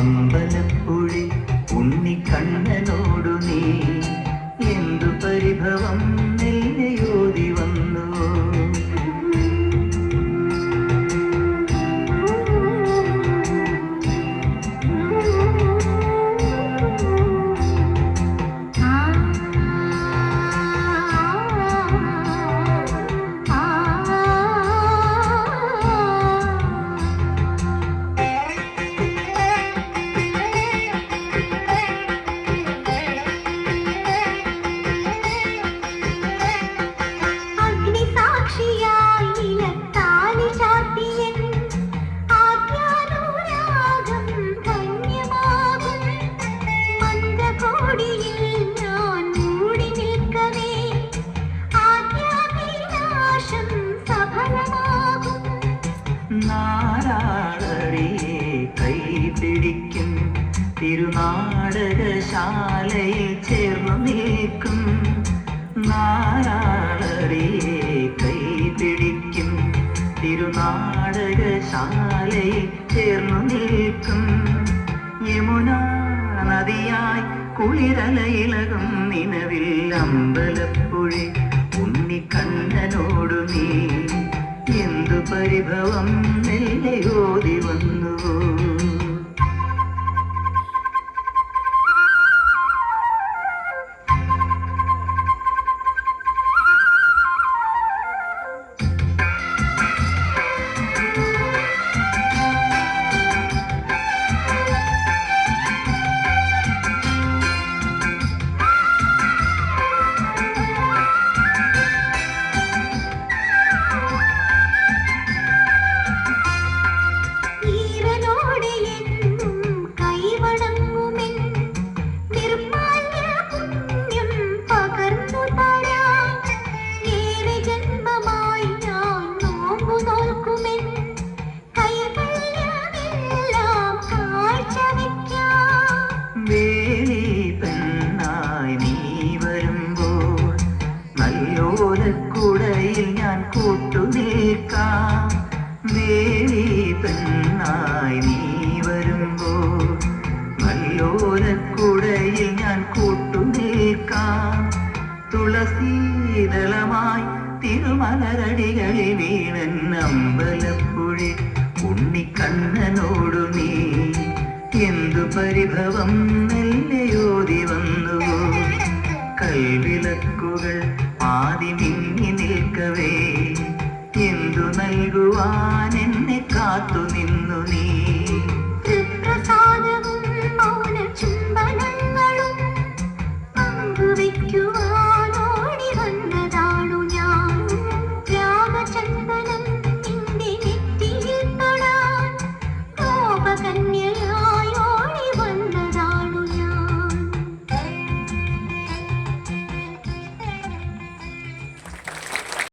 അമ്പലപ്പുഴി ഉണ്ണിക്കണ്ണനോടു നീ എന്തു പരിഭവം നെല്ലയോതി വന്നു. നാരാളറിയെ കൈപിടിക്കും തിരുനാടകശാലയിൽ ചേർന്നു നിൽക്കും. നാരാളറിയെ കൈപിടിക്കും തിരുനാടകശാലയിൽ ചേർന്നു നിൽക്കും. യമുനാ നദിയായി കുളിരലയിളകും നിലവിൽ അമ്പലപ്പുഴി ഉണ്ണിക്കണ്ണനോടു നീ എന്തു പരിഭവം നെല്ലയോതി വന്നു. പെണ്ണായി നീ വരുമ്പോൾ നല്ലോലക്കുടയിൽ ഞാൻ കൂട്ടുനിൽക്കാം. ദേവി പെണ്ണായി നീ വരുമ്പോൾ നല്ലോലക്കുടയിൽ ഞാൻ കൂട്ടുനിൽക്കാം. തുളസീതളമായി തിരുമലരടികളിൽ വീണൻ അമ്പലപ്പുഴി ഉണ്ണിക്കണ്ണനോടു നീ എന്തു പരിഭവം നെല്ലയോതി വന്നു. കൽവിളക്കുകൾ പാതി മിന്നി നിൽക്കവേ എന്തു നൽകുവാൻ എന്നെ കാത്തു നിന്നു നീ.